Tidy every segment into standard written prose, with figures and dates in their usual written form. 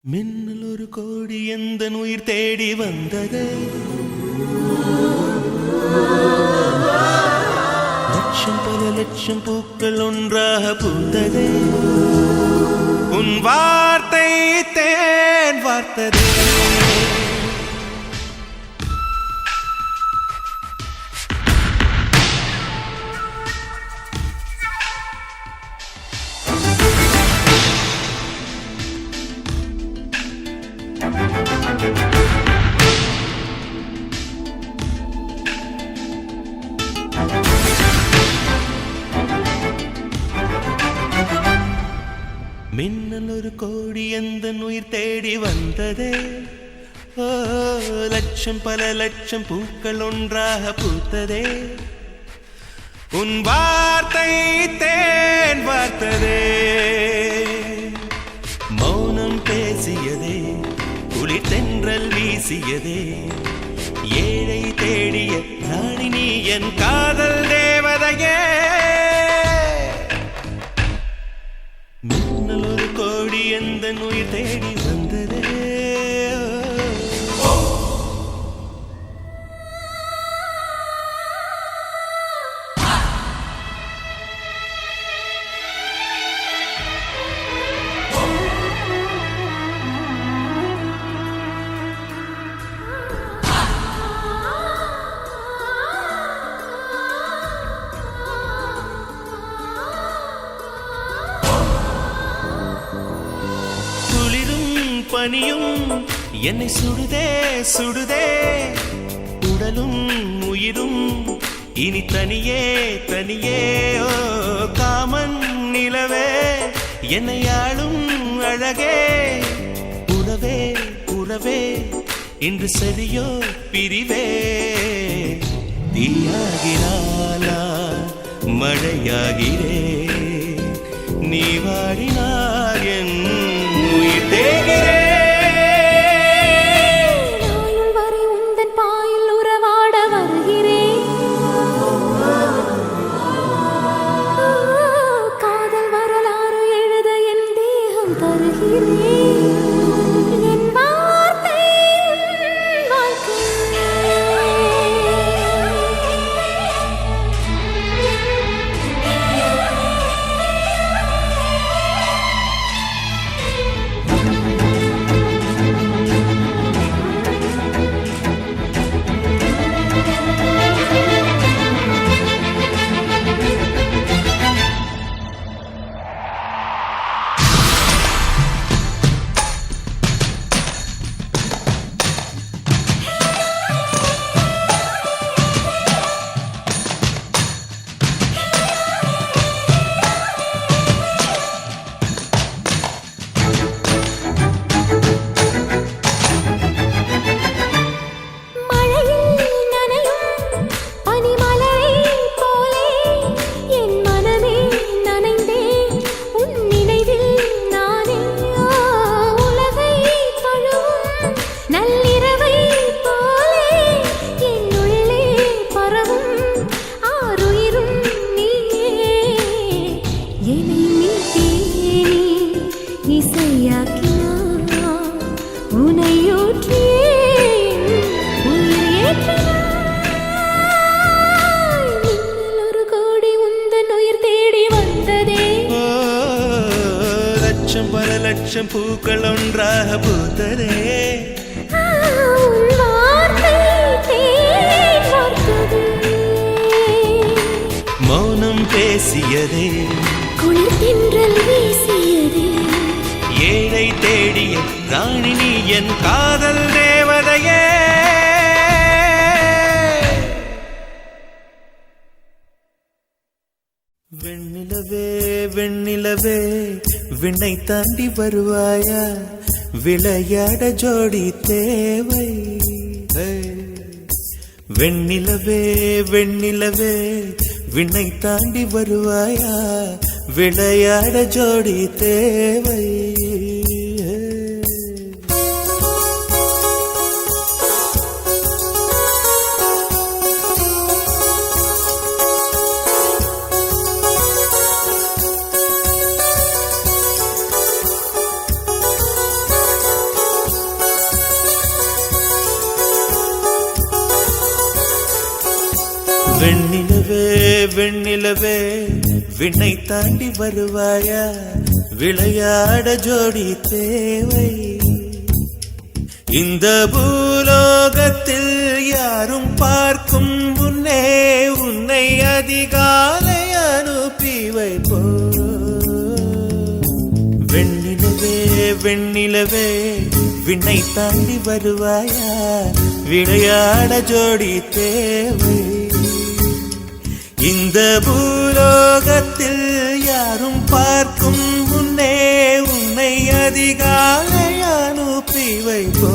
மின்னல் ஒரு கோடி எந்தன் உயிர் தேடி வந்ததே. லட்சம் பல லட்சம் பூக்கள் ஒன்றாக பூத்ததே. உன் வார்த்தை தேன் வார்த்ததே. மின்னல் ஒரு கோடி எந்தன் உயிர் தேடி வந்ததே. ஓ லட்சம் பல லட்சம் பூக்கள் ஒன்றாக பூத்ததே. உன் வார்த்தை தேன் வார்த்ததே. மௌனம் பேசியதே, குளிர் தென்றல் வீசியதே. ஏழை தேடிய ராணி நீ என் காதல் தேவதையே. மின்னல் ஒரு கோடி எந்தன் உயிர் தேடி வந்ததே. பனியும் என்னை சுடுதே சுடுதே. உடலும் உயிரும் இனி தனியே தனியே. ஓ காமன் நிலவே என்னை ஆளும் அழகே. உறவே உறவே இன்று சரியோ பிரிவே. தீயாகினாலா மழையாகிறே. நீ வாடினார் என் உயிர் தேகிறே. பல லட்சம் பூக்கள் ஒன்றாக பூத்ததே. மௌனம் பேசியதே, குளிர் தென்றல் வீசியதே. ஏழை தேடிய ராணி நீ என் காதல் தேவதையே. வெண்ணிலவே வெண்ணிலவே விண்ணை தாண்டி வருவாயா. விளையாட ஜோடி தேவை. வெண்ணிலவே வெண்ணிலவே விண்ணை தாண்டி வருவாயா. விளையாட ஜோடி தேவை. வெண்ணிலவே வெண்ணிலவே விண்ணை தாண்டி வருவாயா, விளையாட ஜோடி தேவை. இந்த பூலோகத்தில் யாரும் பார்க்கும் முன்னே உன்னை அதிகாலை அனுப்பி வைப்போ. வெண்ணிலவே வெண்ணிலவே விண்ணை தாண்டி வருவாயா, விளையாட ஜோடி தேவை. இந்த பூலோகத்தில் யாரும் பார்க்கும் முன்னே உன்னை அதிகாலை அனுப்பி வைப்போ.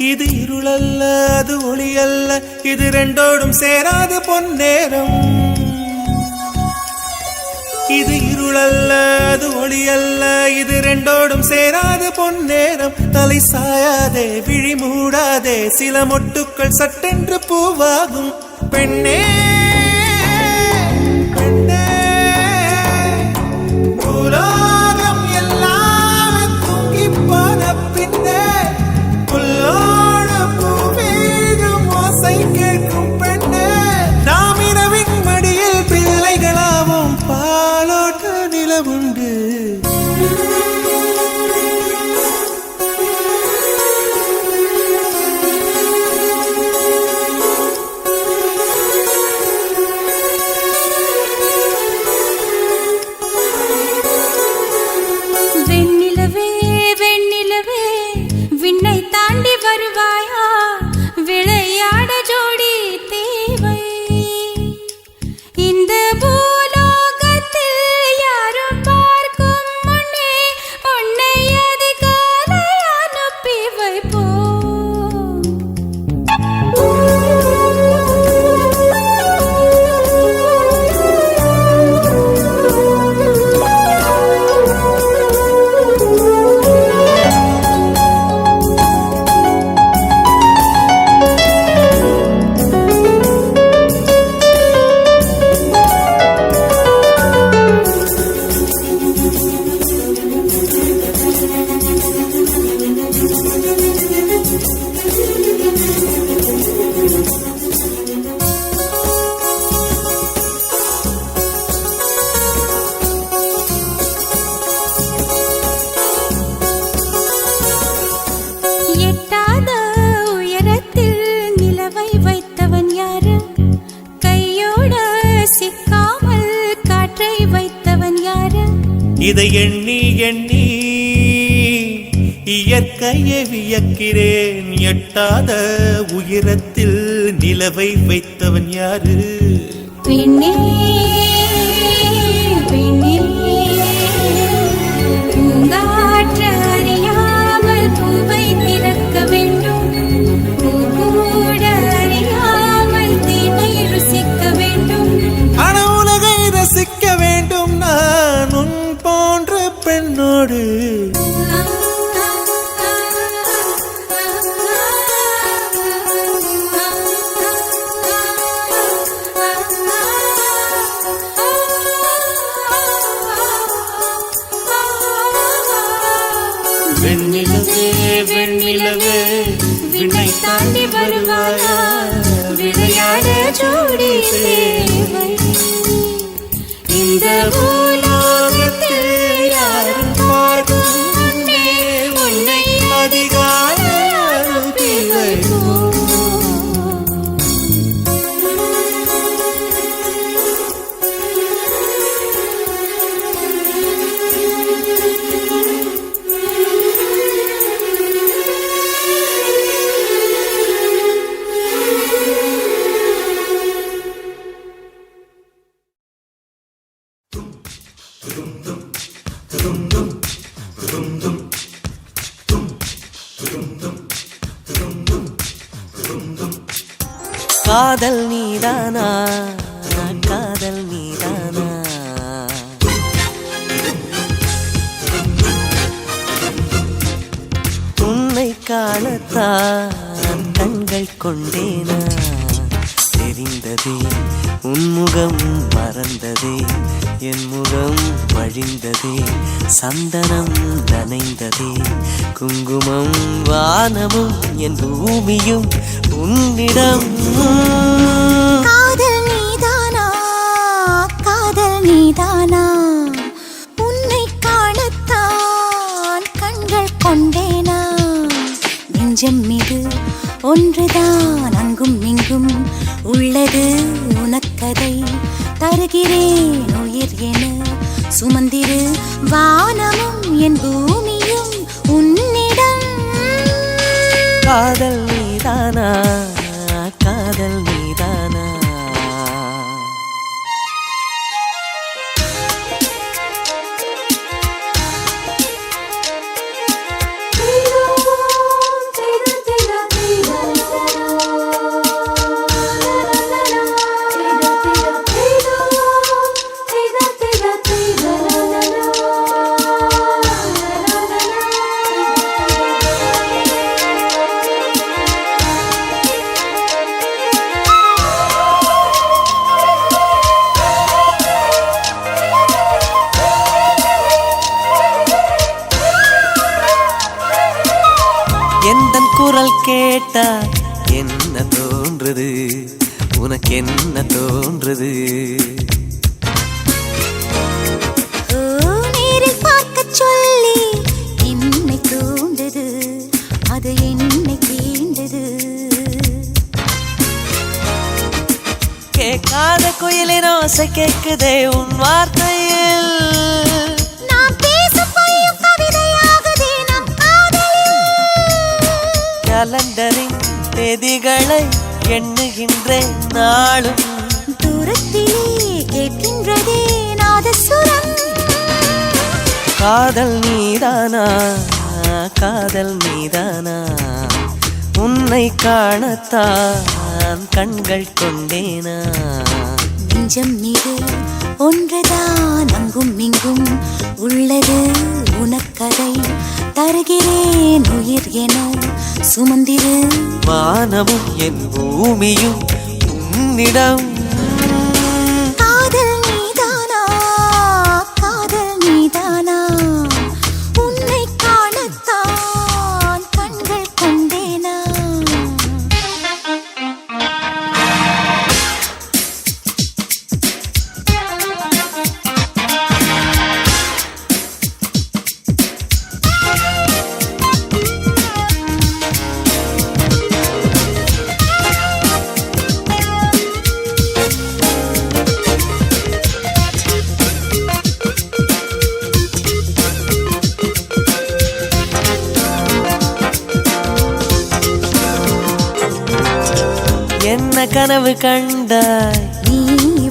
இது இருளல்ல அது ஒளி அல்ல, இது ரெண்டோடும் சேராது பொன்னேரம். இது இருளல்ல அது ஒளி அல்ல, இது ரெண்டோடும் சேராது பொன்னேரம். தலை சாயாதே விழி மூடாதே, சில மொட்டுக்கள் சட்டென்று பூவாகும். பெண்ணே பெண்ணே பூலோகம் எல்லாம் தூங்கி போன பின்னே புல்லோட பூவேகம் ஓசை கேட்கும் பெண்ணே. நாம் இரவின் மடியில் பிள்ளைகளாவும் பாலோட்ட நிலவுண்டு. வெண்ணிலவே வெண்ணிலவே விண்ணை தாண்டி வருவாயா, விளையாட ஜோடி தேவை. இந்த பூலோகத்தில் யாரும் பார்க்கும் முன்னே உன்னை அதிகாலை அனுப்பி வைப்போ. எட்டாத உயரத்தில் நிலவை வைத்தவன் யாரு, கையோட சிக்காமல் காற்றை வைத்தவன் யாரு. இதை எண்ணி எண்ணி இயற்கையை வியக்கிறேன். எட்டாத உயரத்தில் நிலவை வைத்தவன் யாரு. பெண்ணே பெண்ணே பூங்காற்று அறியாமல் பூவை திறக்க வேண்டும், பூக்கூட அறியாமல் தீமை ருசிக்க வேண்டும். ஆனா உலகை ரசிக்க வேண்டும் நான் உன் போன்ற பெண்ணோடு. வெண்ணிலவே வெண்ணிலவே விண்ணை தாண்டி வருவாயா, விளையாட ஜோடி தேவை. இந்த பூலோகத்தில் யாரும் பார்க்கும் முன்னே உன்னை அதிகாலை அனுப்பி வைப்போ. காதல் நீதானா காதல் நீதானா உன்னை காணத்தான் கண்கள் கொண்டேனா தெரிந்ததே உன்முகம் மறந்ததே என் முகம் வழிந்ததே சந்தனம் நனைந்ததே குங்குமம் வானமும் என் பூமியும் உன்னிடம் காதல் நீதானா காதல் நீதானா உன்னை காணத்தான் கண்கள் கொண்டேனா நெஞ்சம் மீது ஒன்றுதான் அங்கும் இங்கும் உள்ளது உனக்கதை தருகிறேன் உயிர் என சுமந்திரு வானமும் என் பூமியும் உன்னிடம் காதல் நீதானா காதல் நீதானா எந்தன் குரல் கேட்டா என்ன தோன்றுது உனக்கு என்ன தோன்றுது நேரில் பார்க்க சொல்லி என்னை தூண்டது அது என்னை தீண்டது கேட்காத குயிலின் ஓசை கேட்குதே உன் வார்த்தையில் கலண்டரின் தேதிகளை எண்ணுகின்றேன் நாளும் தூரத்திலே கேட்கின்றதே நாதசுரம் காதல் நீதானா காதல் நீதானா உன்னை காணத்தான் கண்கள் கொண்டேனா நெஞ்சம் மீது ஒன்றுதான் அங்கும் இங்கும் உள்ளது உனக்கதை தருகிறேன் உயிர் என சுமந்திரு வானமும் என் பூமியும் உன்னிடம் காதல் நீதானா காதல் நீதானா உன்னை காணத்தான் கண்கள் கொண்டேனா என்ன கனவு கண்டாய் நீ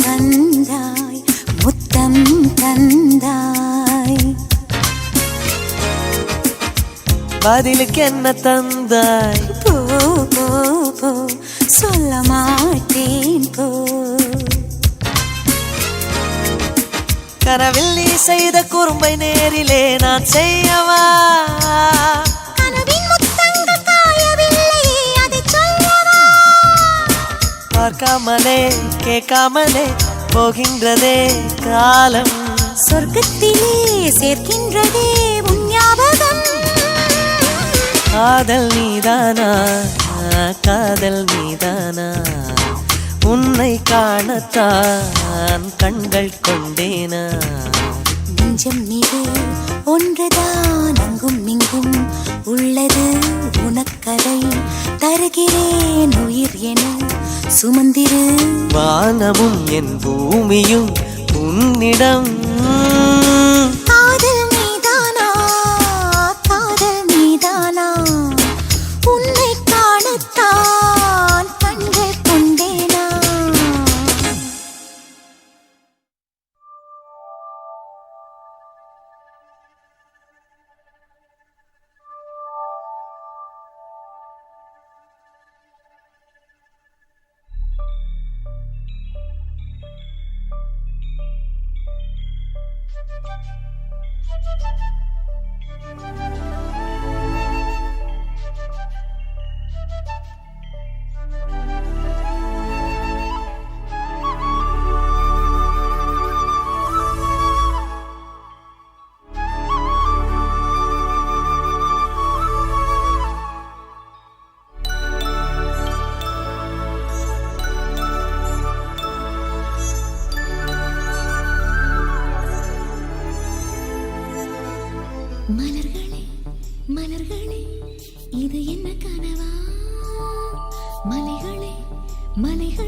வந்தாய் முத்தம் தந்தாய் பதிலுக்கு என்ன தந்தாய் போ போ போ சொல்ல மாட்டேன் போ கனவில் நீ செய்த குறும்பை நேரிலே நான் செய்யவா கனவின் முத்தங்கள் காயவில்லையே அதை சொல்லவா பார்க்காமலே கேட்காமலே போகின்றதே காலம் சொர்க்கத்திலே சேர்க்கின்றதே உன் ஞாபகம் காதல் நீதானா காதல் நீதானா உன்னை காணத்தான் கண்கள் கொண்டேனா நெஞ்சம் மீது ஒன்றுதான் அங்கும் இங்கும் உள்ளது உனக்கதை தருகிறேன் உயிர் என சுமந்திரு வானமும் என் பூமியும் உன்னிடம் காதல் நீதானா காதல் நீதானா உன்னை காணத்தான் கண்கள் கொண்டேனா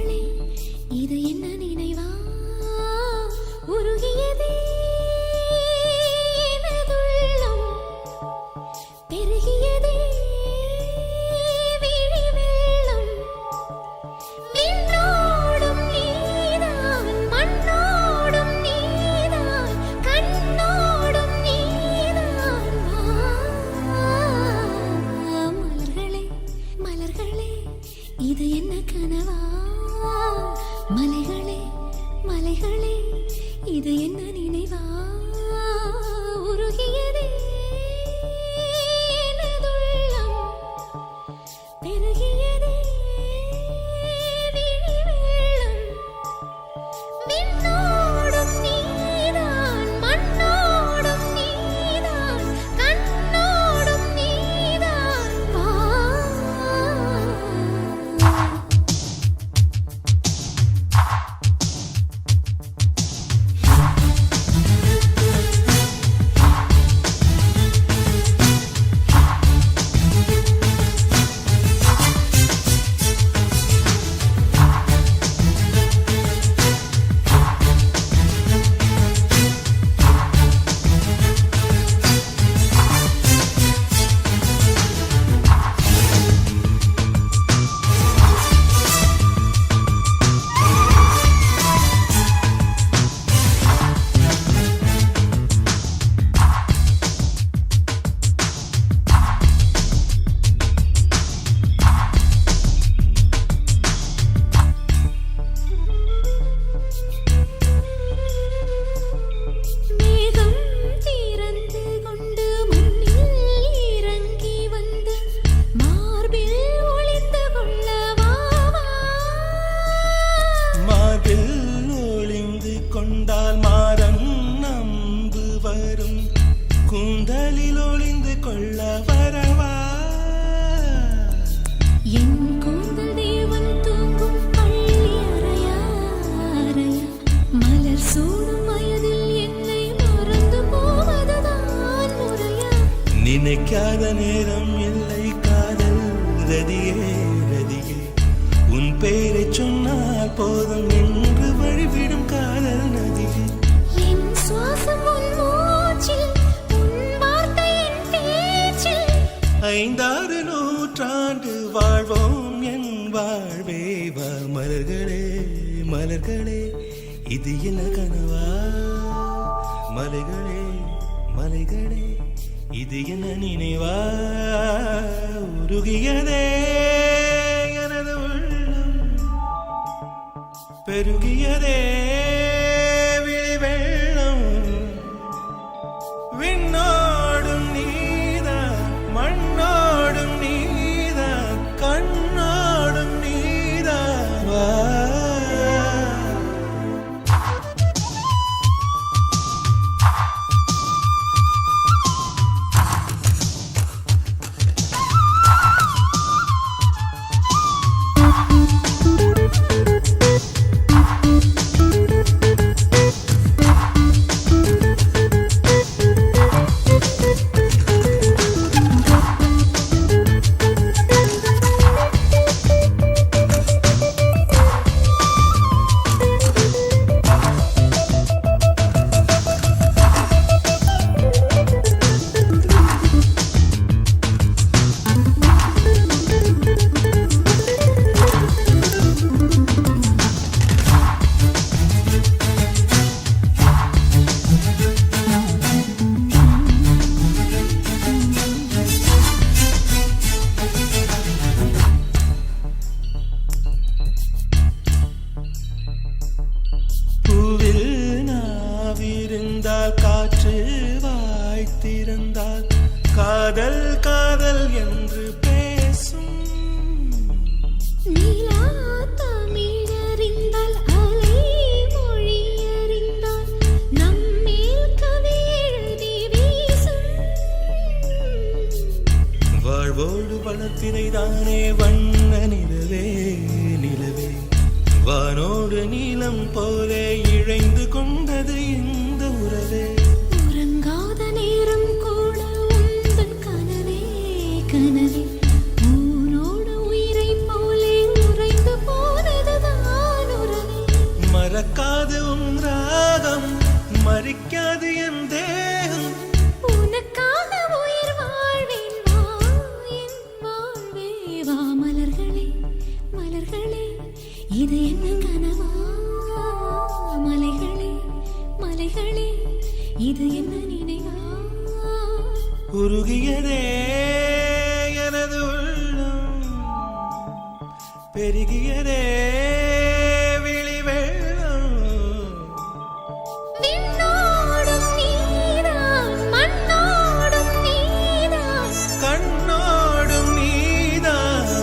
மலர்களே இது என்ன நினைவா உருகியதே எனதுள்ளம் பெருகியதே விழி வெள்ளம் விண்ணோடும் நீதான் மண்ணோடும் நீதான் கண்ணோடும் நீதான் மலர்களே மலர்களே இது என்ன கனவா மலைகளே மலைகளே இது என்ன நினைவா உருகியதே எனதுள்ளம் பெருகியதே விழி வெள்ளம் விண்ணோடும் நீதான் மண்ணோடும் நீதான் கண்ணோடும் நீதான் வா மேகம் திறந்து கொண்டு மண்ணில் இறங்கி வந்து மார்பில் ஒளிந்து கொள்ளவா மார்பில் ஒளிந்து கொண்டால் மாறன் நம்பு வரும் கூந்தலில் ஒளிந்து கொள்ள வரவா என் கூந்தல் தேவன் தூங்கும் பள்ளி அறையா அறையா மலர் சூடும் வயதில் என்னை மறந்து போவதுதான் முறையா நினைக்காத நேரம் இல்லை காதல் ரதியே ரதியே உன் பெயரை சொன்னால் போதும் என்று வழிவிடும் காதல் நதியே என் சுவாசம் உன் மூச்சில் உன் வார்த்தை என் பேச்சில் 5-6 நூற்றாண்டு வாழ்வோம் என் வாழ்வே வா மலர்களே மலர்களே இது என்ன கனவா மலைகளே மலைகளே இது என்ன நினைவா உருகியதே எனது உள்ளம் பெருகியதே விழி வெள்ளம் விண்ணோடும் நீதான் மண்ணோடும் நீதான் கண்ணோடும் நீதான் வா காற்று வாய்த்திருந்தால் காதல் காதல் என்று பேசும் நீலா தமிழறிந்தால் அலை மொழியறிந்தால் நம்மேல் கவி எழுதி வீசும் வாழ்வோடு வளர்த்திரைதானே வண்ண நிலவே நிலவே வானோடு நீலம் போலே இழைந்து கொண்டது இந்த உறவே உறங்காத நேரம் கூட உந்தன் கனவே கனவே ஊனோடு உயிரை போலே உறைந்து போனதுதான் மாறாது உன் ராகம் மறிக்காது என் தேகம் உனக்காக உயிர் வாழ்வேன் வா என் வாழ்வே வா மலர்களே மலர்களே இது என்ன கனவா மலைகளே மலைகளே இது என்ன நினைவா உருகியதே எனது உள்ளம் பெருகியதே விழி வெள்ளம் விண்ணோடும் நீதான் மண்ணோடும் நீதான் கண்ணோடும் நீதான்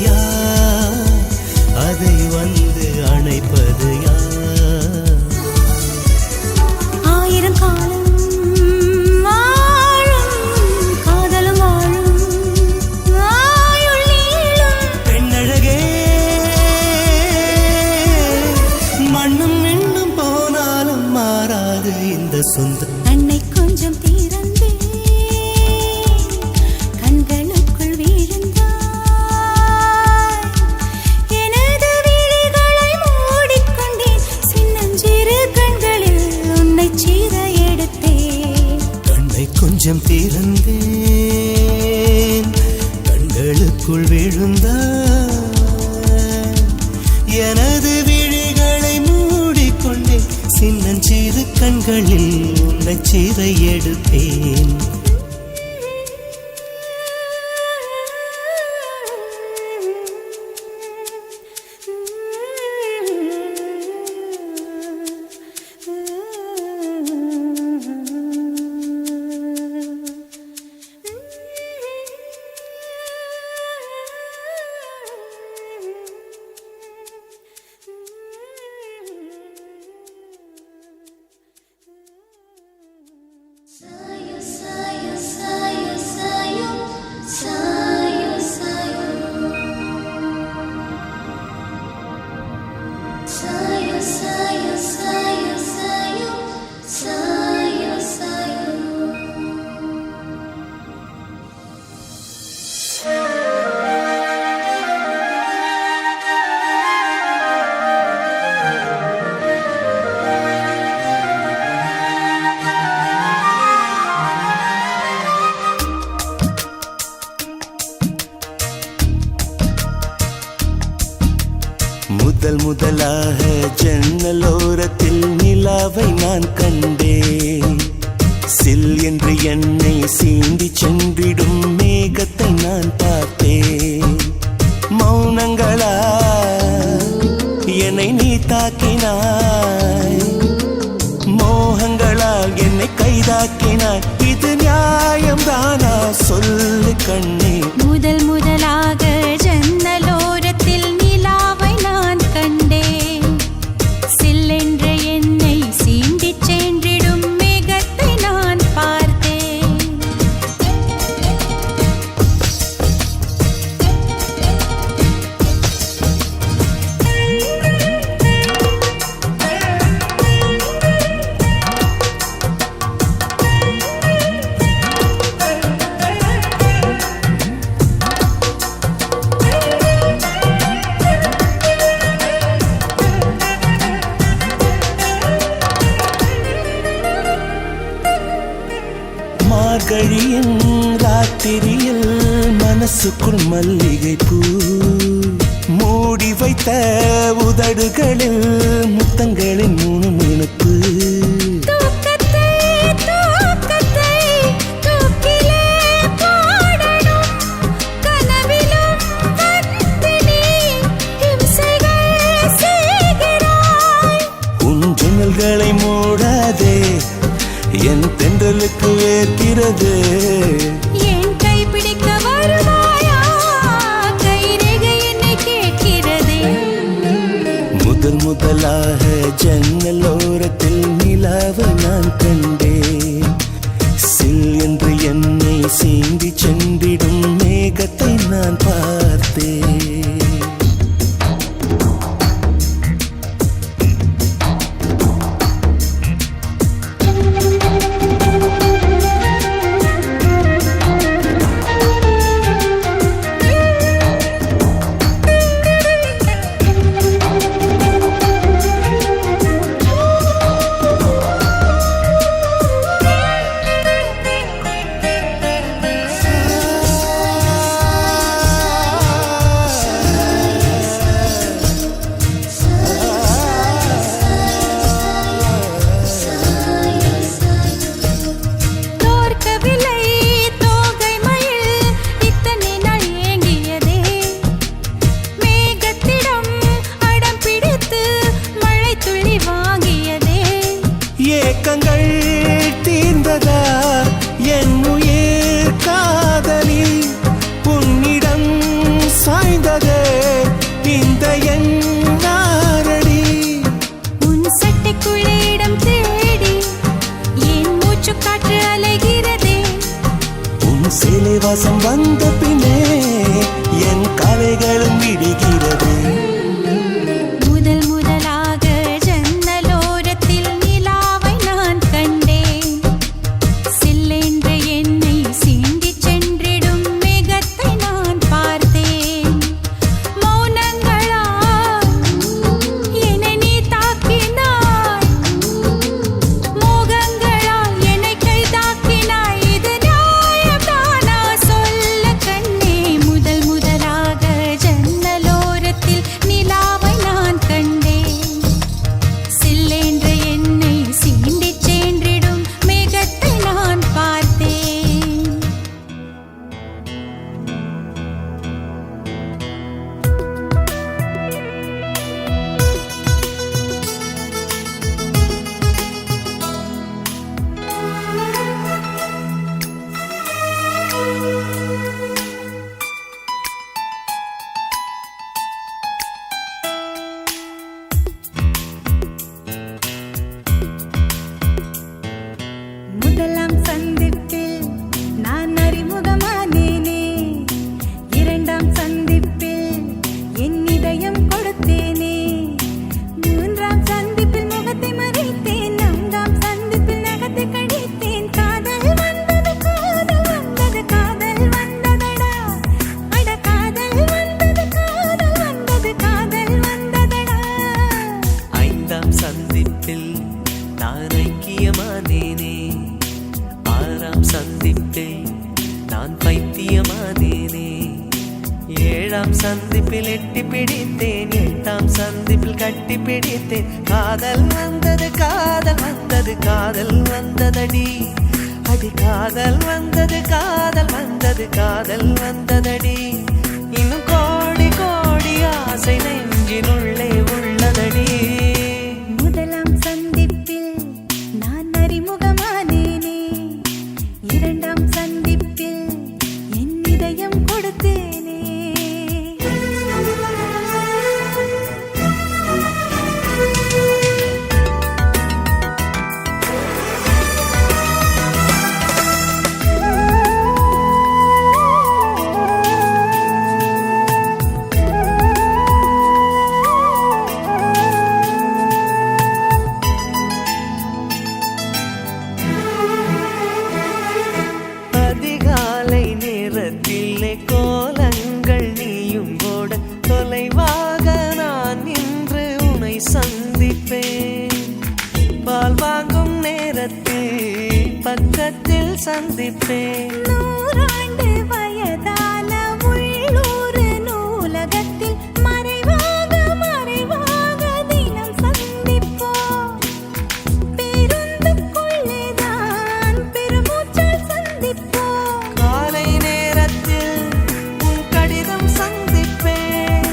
யார்? அதை வந்து அணைப்பது யார்? ஆயிரம் காலம் வாழும் காதலும் வாழும் ஆயுள் நீளும். பெண்ணழகே, மண்ணும் இன்னும் போனாலும் மாறாது இந்த சொந்தம். கண்ணை கொஞ்சம் திறந்தே கண்களுக்குள் வீழ்ந்தாய். எனது விழிகளை மூடிக்கொண்டேன், சின்னஞ்சிறு கண்களில் உன்னை சீர எடுத்தேன். கண்ணை கொஞ்சம் திறந்தேன், கண்களுக்குள் விழுந்தாய். எனது விழிகளை மூடிக்கொண்டேன், சின்னஞ்சிறு கண்களில் உன்னை சீரை எடுத்தேன். Sayo, sayo, sayo, sayo, sayo, sayo. Sayo, sayo, sayo, sayo, sayo, sayo. முதல் முதலாக ஜன்னலோரத்தில் நிலாவை நான் கண்டேன். சில் என்று என்னை சீண்டி சென்றிடும் மேகத்தை நான் பார்த்தேன். மௌனங்களா என்னை நீ தாக்கினாய், மோகங்களால் என்னை கைதாக்கினாய். இது நியாயம்தானா சொல்லு கண்ணே? முதல் முதலாக ஜன்னலோரத்தில் நிலாவை நான் கண்டேன். சில்லென்ற என்னை சீண்டிச் சென்றிடும் மேகத்தை நான் பார்த்தேன். மார்கழியின் ராத்திரியில் மனசுக்குள் மல்லிகை பூ மூடி வைத்த உதடுகளில் முத்தங்களின் முணுமுணுப்பு. தூக்கத்தை தூக்கிலே போடணும், கனவிலும் வந்து நீ இம்சைகள் செய்கிறாய். உன் ஜன்னல்களை மூடாதே, என் தென்றலுக்கு வேர்க்கிறது. என் கை பிடிக்க வருவாயா? கைரேகை என்னை கேட்கிறதே. முதல் முதலாக ஜன்னலோரத்தில் நிலாவை நான் கண்டேன். சில் என்று என்னை சீண்டி சென்றிடும் மேகத்தை நான் பார்த்தேன். விடுகிறது. முதல் முதலாக ஜன்னலோரத்தில் நிலாவை நான் கண்டேன். சில்லென்று என்னை சீண்டிச் சென்றிடும் மேகத்தை நான் பார்த்தேன். மௌனங்களால் என்னை நீ தாக்கினாய், மோகங்களால் என்னை கைதாக்கினாய். இது நியாயம்தானா சொல்ல கண்ணே? முதல் முதலாக ஜன்னலோரத்தில் நிலாவை நான் கண்டேன். சில்லென்று என்னை சீண்டிச் சென்றிடும் மேகத்தை நான் பார்த்தேன். முதலாம் சந்திப்பில் நான் அறிமுகமானேனே. இரண்டாம் சந்திப்பில் என் இதயம் கொடுத்தேனே. மூன்றாம் சந்திப்பில் முகத்தை மறைத்தேன். நான்காம் சந்திப்பில் நகத்தை கடித்தேன். காதல் வந்தது, காதல் வந்தது, காதல் வந்ததடா. அட காதல் வந்தது, காதல் வந்தது, காதல் வந்ததடா. ஐந்தாம் சந்திப்பில் நான் ஐக்கியமானேனே. ஆறாம் சந்திப்பில் நான் பைத்தியமானேனே. ஏழாம் சந்திப்பில் எட்டி பிடித்தேன். எட்டாம் சந்திப்பில் கட்டி பிடித்தேன். காதல் வந்தது, காதல் வந்தது, காதல் வந்ததடி. அடி காதல் வந்தது, காதல் வந்தது, காதல் வந்ததடி. இன்னும் கோடி கோடி ஆசை நெஞ்சினுள்ளே உள்ளதடி. முதலாம் சந்திப்பில் நான் அறிமுகமானேனே. இரண்டாம் சந்திப்பில் என் இதயம் கொடுத்தேனே. அதிகாலை நேரத்திலே கோலங்கள் நீயும் போட தொலைவாக நான் நின்று உனை சந்திப்பேன். பால் வாங்கும் நேரத்தில் பக்கத்தில் சந்திப்பேன். நூறாண்டு வயதான உள்ளூர் நூலகத்தில் மறைவாக மறைவாக தினம் சந்திப்போம். பேருந்துக்குள்ளேதான் பெருமூச்சால் சந்திப்போம். காலை நேரத்தில் உன் கடிதம் சந்திப்பேன்.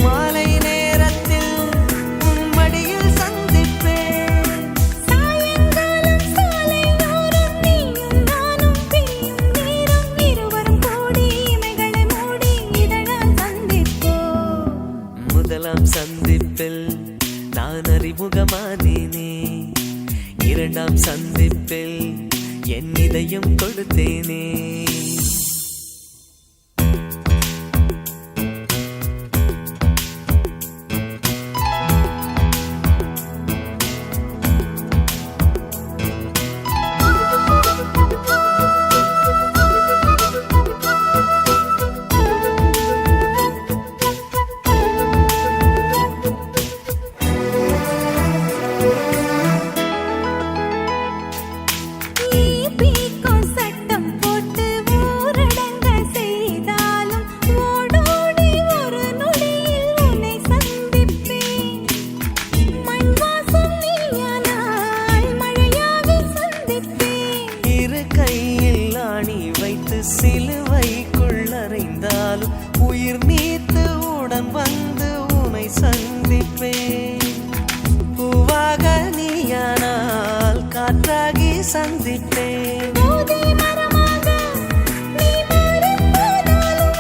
மாலை நேரத்தில் உன் மடியில் சந்திப்பேன். சாயங்காலம் சாலையோரம் நீயும் நானும் பிரியும் நேரம் இருவரும் கூடி இமைகளை மூடி இதழால் சந்திப்போம். முதலாம் சந்திப்பில் நான் அறிமுகமானேனே. இரண்டாம் சந்திப்பில் என் இதயம் கொடுத்தேனே. ஈபிக்கும் சட்டம் போட்டு ஊரடங்க செய்தாலும் ஓடோடி ஒரு நொடியில் உன்னை சந்திப்பேன். மண் வாசம் நீயானால் மழையாக சந்திப்பேன். இரு கையில் ஆணி வைத்து சிலுவைக்குள் அறைந்தாலும் உயிர் நீத்து உடன் வந்து உனை சந்திப்பேன். பூவாக நீயானால் காற்றாகி சந்திப்பேன். போதை மரமாக நீ மாறிப்போனாலும்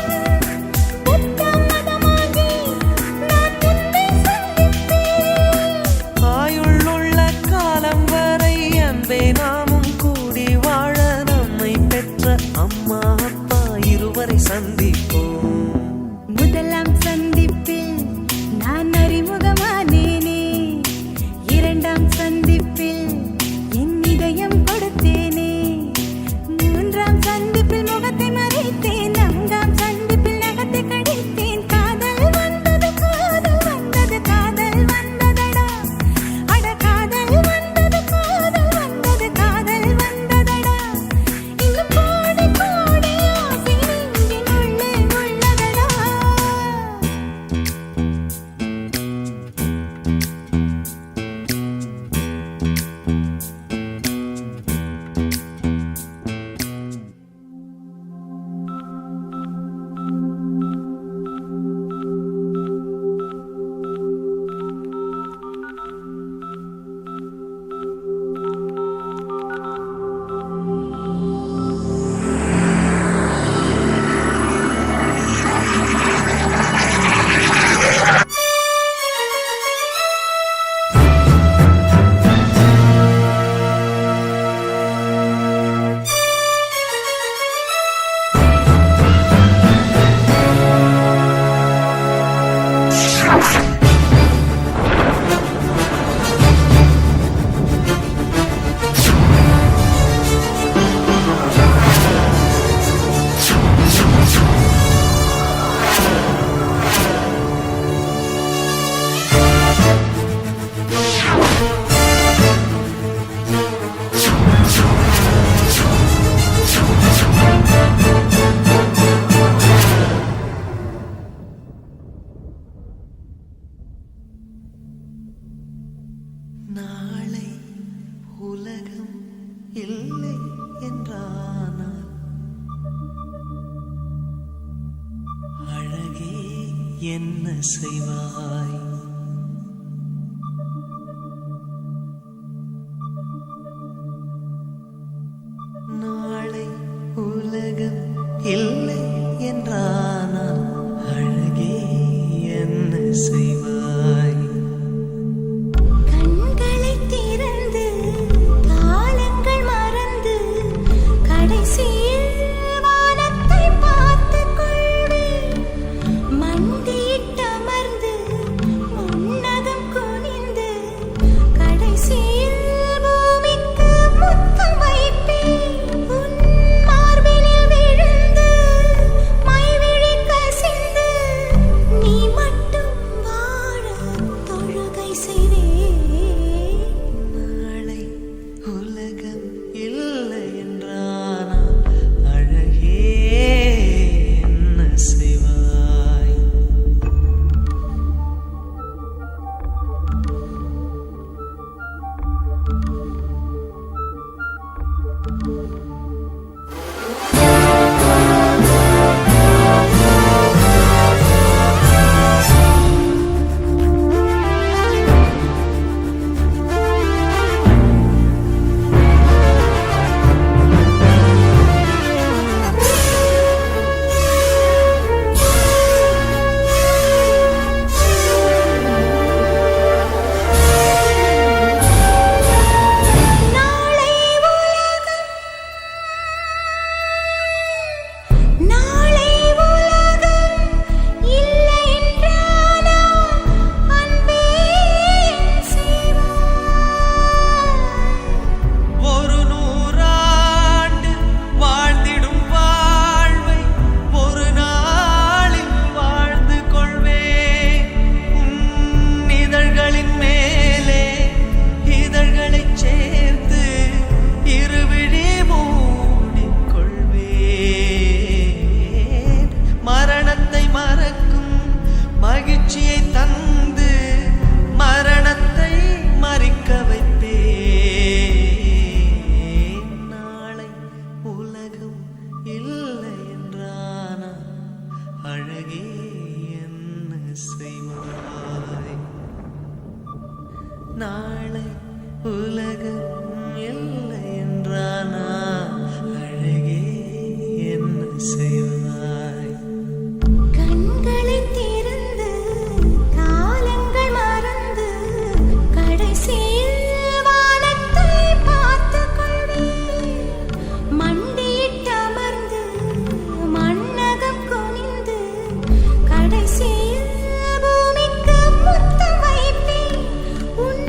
புத்தம் மதமாகி நான் உன்னை சந்திப்பேன். ஆயுள்ளுள்ள காலம் வரை அன்பே நாமும் கூடி வாழ நம்மை பெற்ற அம்மா அப்பா இருவரை சந்திப்போம். முதலாம் சந்தி உலகம் இல்லை என்றானால் அழகே என்ன செய்வாய்? நாளை உலகம் இல்லை என்றானால் அழகே என்ன செய்வாய்? கண்களை திறந்து காலங்கள் மறந்து கடைசியில் வானத்தை பார்த்துக் கொள்வேன். மண்டியிட்டமர்ந்து முன்னகம் குனிந்து கடைசியில் பூமிக்கு முத்தம் வைப்பேன். உன் மார்பினில் விழுந்து மைவிழி கசிந்து நீ மட்டும் வாழ தொழுகை செய்வேன். நாளை உலகம் இல்லை என்றானால் அழகே என்ன செய்வாய்? நாளை உலகம் இல்லை என்றானால் அன்பே செய்வாய். ஒரு நூறாண்டு வாழ்ந்திடும் வாழ்வை ஒரு நாளில் வாழ்ந்து கொள்வேன். உன் இதழ்களின் மேலே இதழ்களைச் சேர்த்து இருவிழி மூடிக்கொள்வேன். மரணத்தை மறக்கும் மகிழ்ச்சியை தந்து மரணத்தை மறிக்க வைப்பேன். நாளை உலகம் இல்லை என்றானால் அழகே என்ன செய்வாய்? நாளை உலகம் இல்லை என்றானால் அழகே என்ன செய்வாய்? கண்களை திறந்து காலங்கள் மறந்து கடைசியில் வானத்தை பார்த்துக் கொள்வேன். மண்டியிட்டமர்ந்து மண்ணகம் குனிந்து கடைசியில் பூமிக்கு முத்தம் வைப்பேன். உன்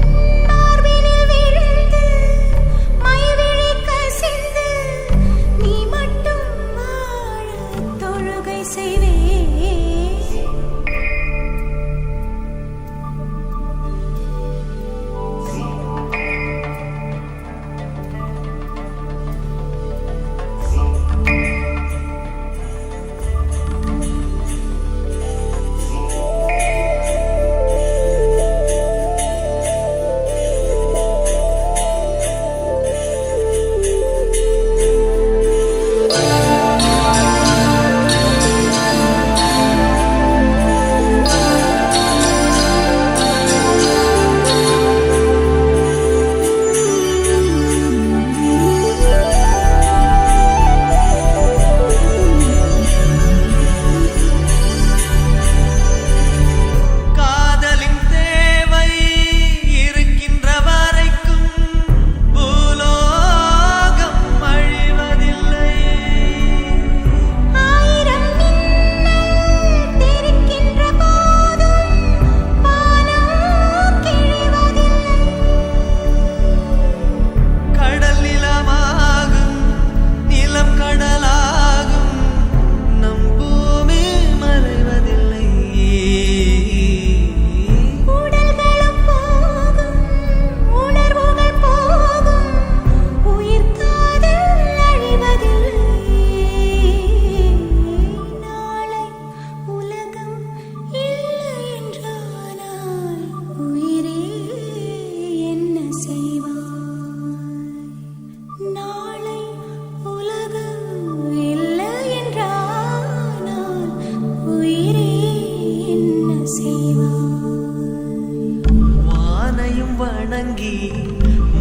வானையும் வணங்கி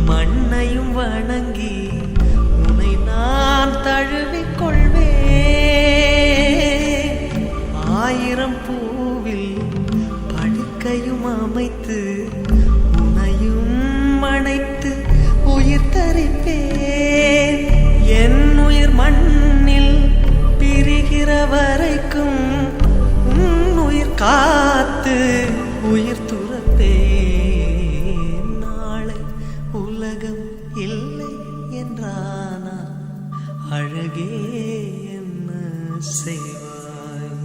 மண்ணையும் வணங்கி உன்னை நான் தழுவிக் கொள்வேன். 1000 பூவில் படுக்கையும் அமைத்து உன்னையும் அணைத்து உயிர் தரிப்பேன். என் உயிர் மண்ணில் பிரிகிற வரைக்கும் உன் உயிர் காத்து உயிர் துறப்பேன். நாளை உலகம் இல்லை என்றானா அழகே என்ன செய்வாய்?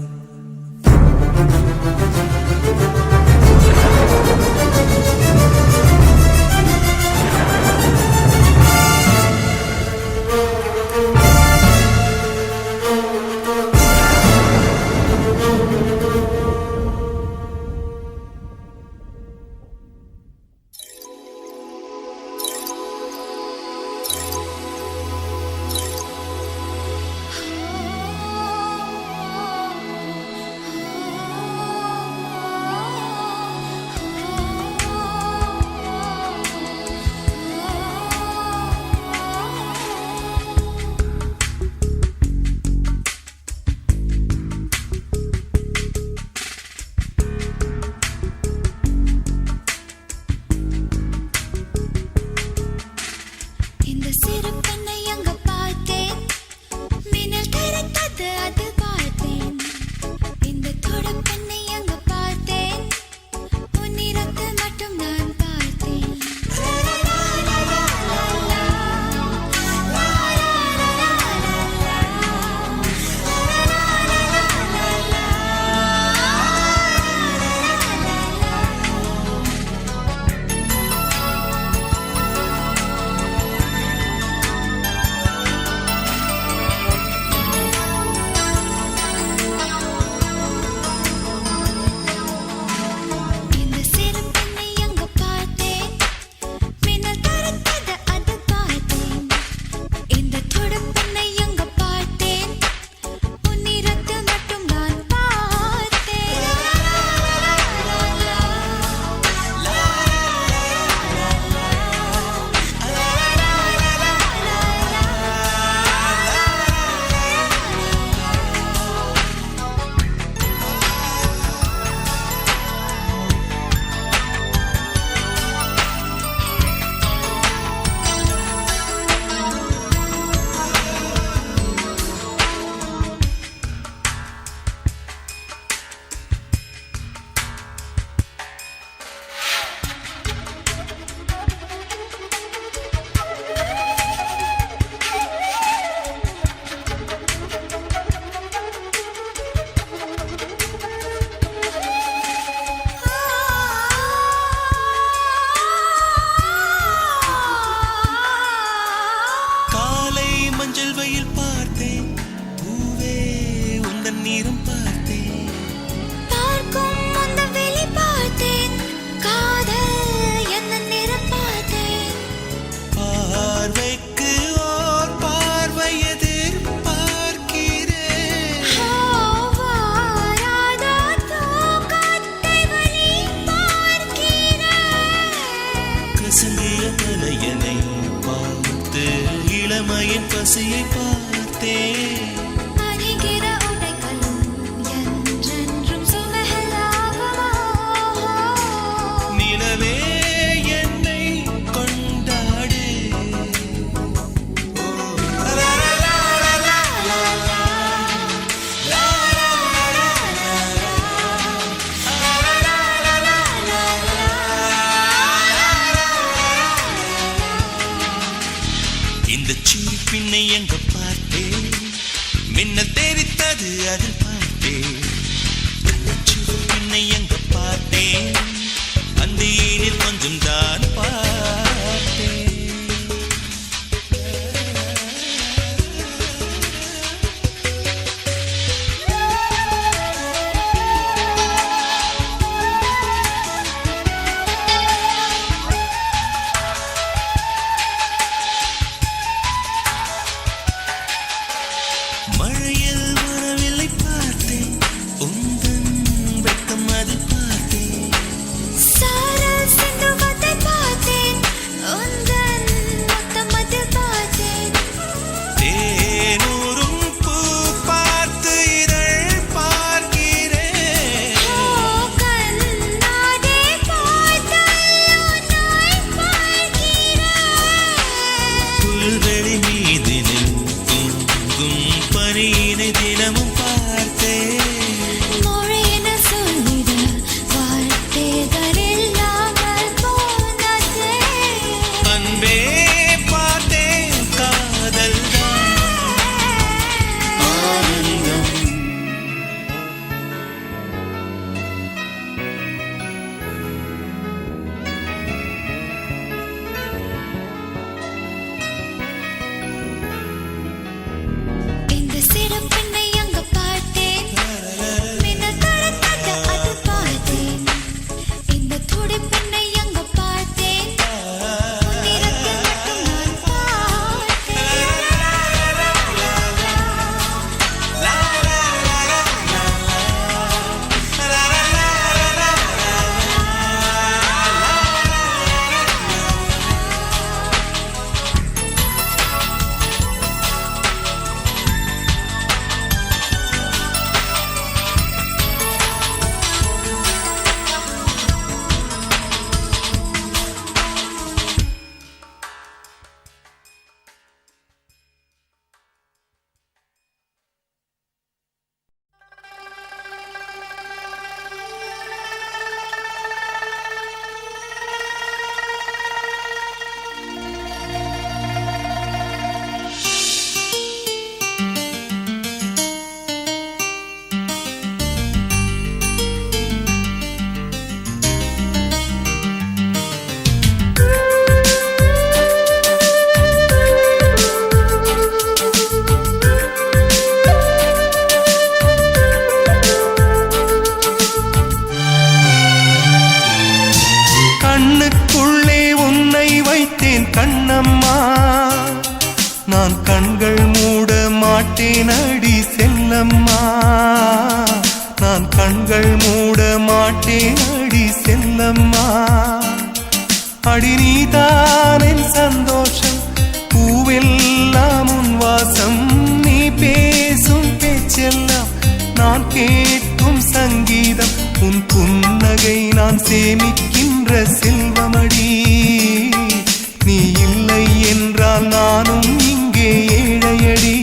இந்த சிறு பெண்ணை அங்க பார்த்தேன், மின்னல் கரைத்தது அது பார்த்தேன். இந்த தொடு பெண்ணை அங்க பார்த்தேன், உன்னிறத்து மட்டும் நான் பார்த்தேன். இந்த சிறு பெண்ணை அங்க பார்த்தேன், மின்னல் கரைத்தது அது பார்த்தேன். இந்த தொடு பெண்ணை அங்க பார்த்தேன், உன்னிறத்து மட்டும் நான் பார்த்தேன். காலை மஞ்சள் வெயில் பார்த்தேன், பூவே உந்தன் நீரம் பார்த்தேன். பார்க்கும் அந்த வெளி பார்த்தேன், காதல் என்ன நிறம் பார்த்தேன். பார்வைக்கு ஓர் பார்வை எதிர்பார்க்கிறேன். வாராத தூக்கத்தை வழி பார்க்கிறேன். கசங்கிய தலையனை பார்த்து இளமையின் பசியை பார்த்தேன். அணிகிற உடைகளும் என்றென்றும் சுமகலாகுமா? நிலவே என்னை கொண்டாடு. இந்த சிறு பின்னை எங்க பார்த்தேன், மின்னல் தெரித்தது அதில் பார்த்தேன். அந்த சிறு பின்னை எங்க பார்த்தேன், அந்த ஏனில் கொஞ்சம் தான் பார்த்தேன். மழையில் வரவில்லை பார்த்தேன், நான் கண்கள் மூட மாட்டேன் அடி செல்லம்மா, நான் கண்கள் மூட மாட்டேன் அடி செல்லம்மா. அடி நீதான் என் சந்தோஷம், பூவெல்லாம் உன் வாசம், நீ பேசும் பேச்செல்லாம் நான் கேட்கும் சங்கீதம், உன் புன்னகை நான் சேமிக்கின்ற செல்வமடி. நீ இல்லை என்றால் நானும் இங்கே ஏழையடி.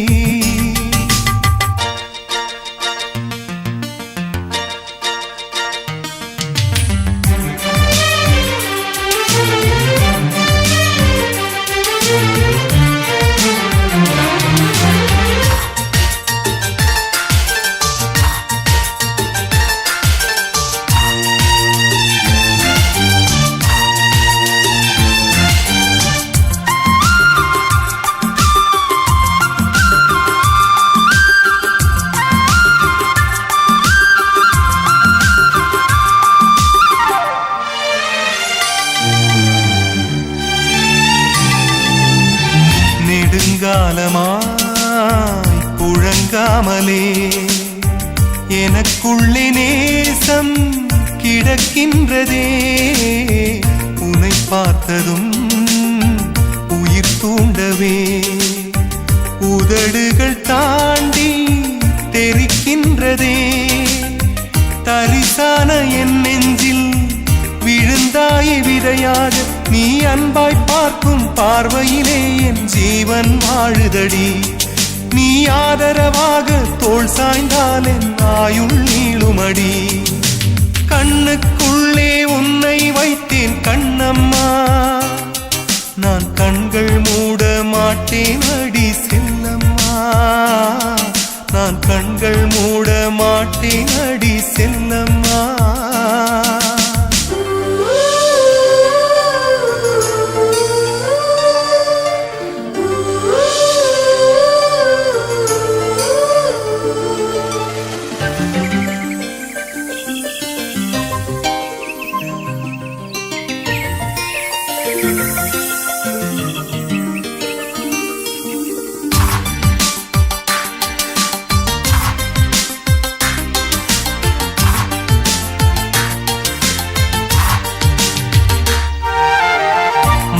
நெடுங்காலமாய் புழங்காமலே எனக்குள்ளே நேசம் கிடக்கின்றதே, உன்னை பார்த்ததும் உயிர் தூண்டவே உதடுகள் தாண்டி தெரிக்கின்றதே. தரிசான என் நெஞ்சில் விழுந்தாய் விதையாக, நீ அன்பாய் பார்க்கும் பார்வையிலே என் ஜீவன் வாழுதடி. நீ ஆதரவாக தோள் சாய்ந்தால் என் ஆயுள் நீளுமடி. கண்ணுக்குள்ளே உன்னை வைத்தேன் கண்ணம்மா, நான் கண்கள் மூட மாட்டேன் அடி செல்லம்மா, நான் கண்கள் மூட மாட்டேன் அடி செல்லம்மா.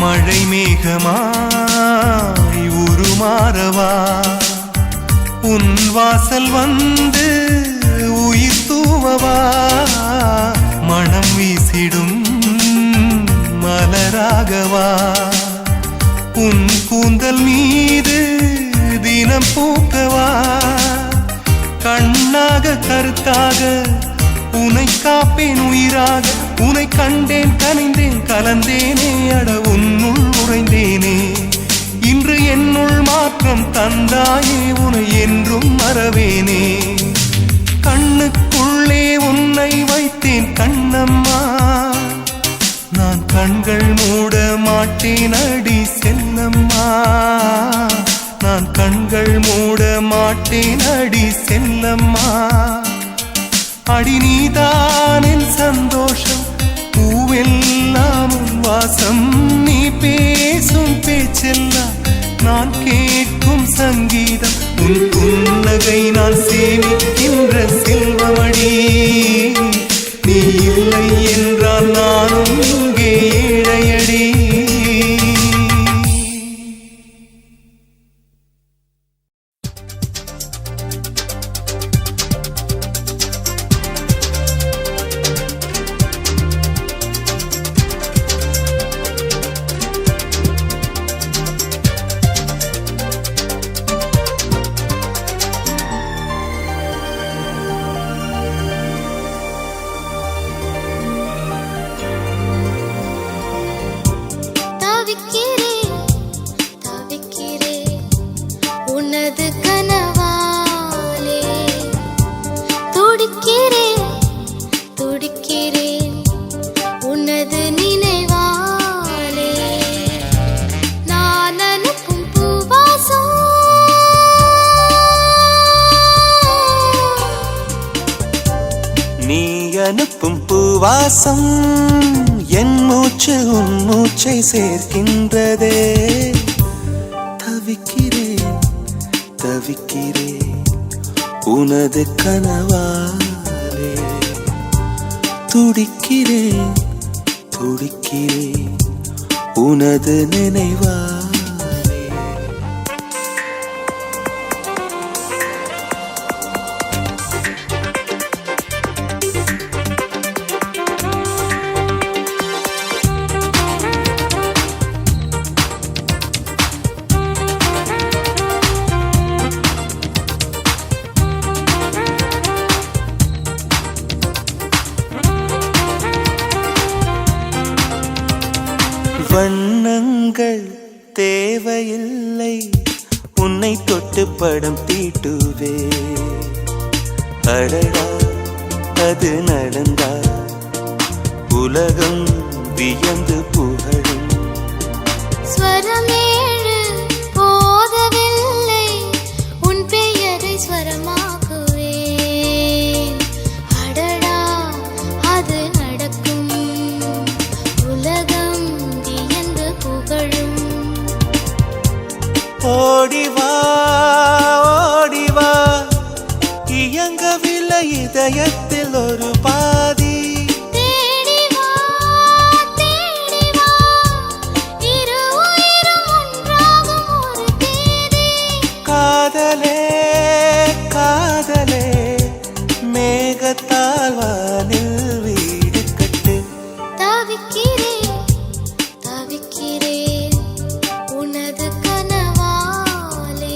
மழை மேகமாய் உருமாறவா, உன் வாசல் வந்து உயிர் தூவவா. மனம் வீசிடும் மலராகவா, உன் கூந்தல் மீது தினம் பூக்கவா. கண்ணாக கருத்தாக உனை காப்பேன் உயிராக, உனை கண்டேன் கனிந்தேன் கலந்தேனே, அட உன்னுள் உறைந்தேனே. இன்று என்னுள் மாற்றம் தந்தாயே, உனை என்றும் மறவேனே. கண்ணுக்குள்ளே உன்னை வைத்தேன் கண்ணம்மா, நான் கண்கள் மூட மாட்டேன் அடி செல்லம்மா, நான் கண்கள் மூட மாட்டேன் அடி செல்லம்மா. அடி நீதான் என் சந்தோஷம், பூவெல்லாம் உன் வாசம், நீ பேசும் பேச்செல்லாம் நான் கேட்கும் சங்கீதம், உன் புன்னகை நான் சேமிக்கின்ற செல்வமடி. நீ இல்லை என்றால் நானும் இங்கே ஏழையடி. அனுப்பும் பூவாசம் என் மூச்சு உன் மூச்சை சேர்க்கின்றதே. தவிக்கிறேன் தவிக்கிறேன் உனது கனவாலே துடிக்கிறேன் துடிக்கிறேன் உனது நினைவாலே வண்ணங்கள் தேவையில்லை உன்னை தொட்டு படம் தீட்டுவே அடடா அது நடந்தா உலகம் வியந்து புகழும் ஸ்வரமேழு போதவில்லை உன் பெயரை ஸ்வரமாக்குவேன் அடடா அது நடக்கும் உலகம் வியந்து புகழும் ஓடிவா ஓடிவா இயங்கவில்லை இதயத்தில் ஒரு பாதி தேடி வா இரு உயிரும் ஒன்றாகும் ஒரு தேதி காதலே காதலே மேகத்தால் வானில் வீடு கட்டு தவிக்கிறேன் தவிக்கிறேன் உனது கனவாலே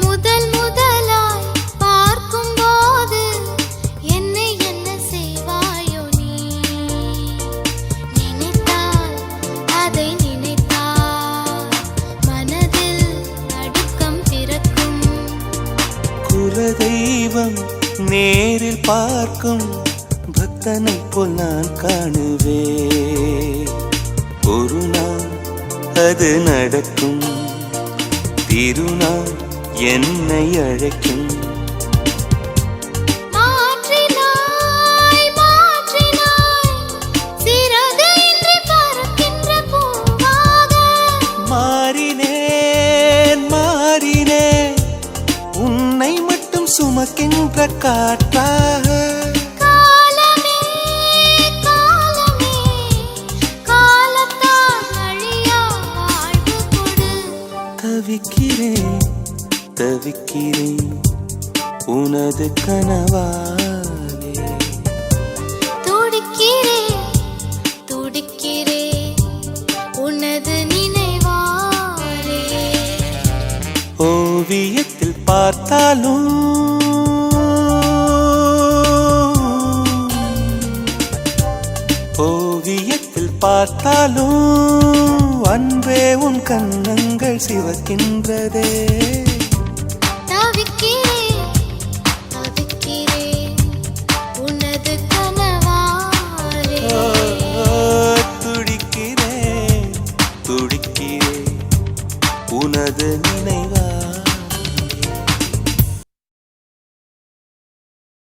முதல் முதலாய் பார்க்கும்போது என்னை என்ன செய்வாயோ நீ நினைத்தால் அதை நினைத்தால் மனதில் நடுக்கம் பிறக்கும் குலதெய்வம் நேரில் பார்க்கும் பக்தனை போல் நான் காணுவே ஒரு நாள் அது நடக்கும் திருநாள் என்னை அழைக்கும் மாற்றினாய் சிறகு இன்றி பறக்கின்ற பூவாக மாறினேன் உன்னை மட்டும் சுமக்கின்ற காற்றாக காலமே காலத்தால் அழியா வாழ்வு கொடு தவிக்கிறேன் தவிக்கிறேன் உனது கனவாலே துடிக்கிறேன் உனது நினைவாலே ஓவியத்தில் பார்த்தாலும் ஓவியத்தில் பார்த்தாலும் அன்பே உன் கன்னங்கள் சிவக்கின்றதே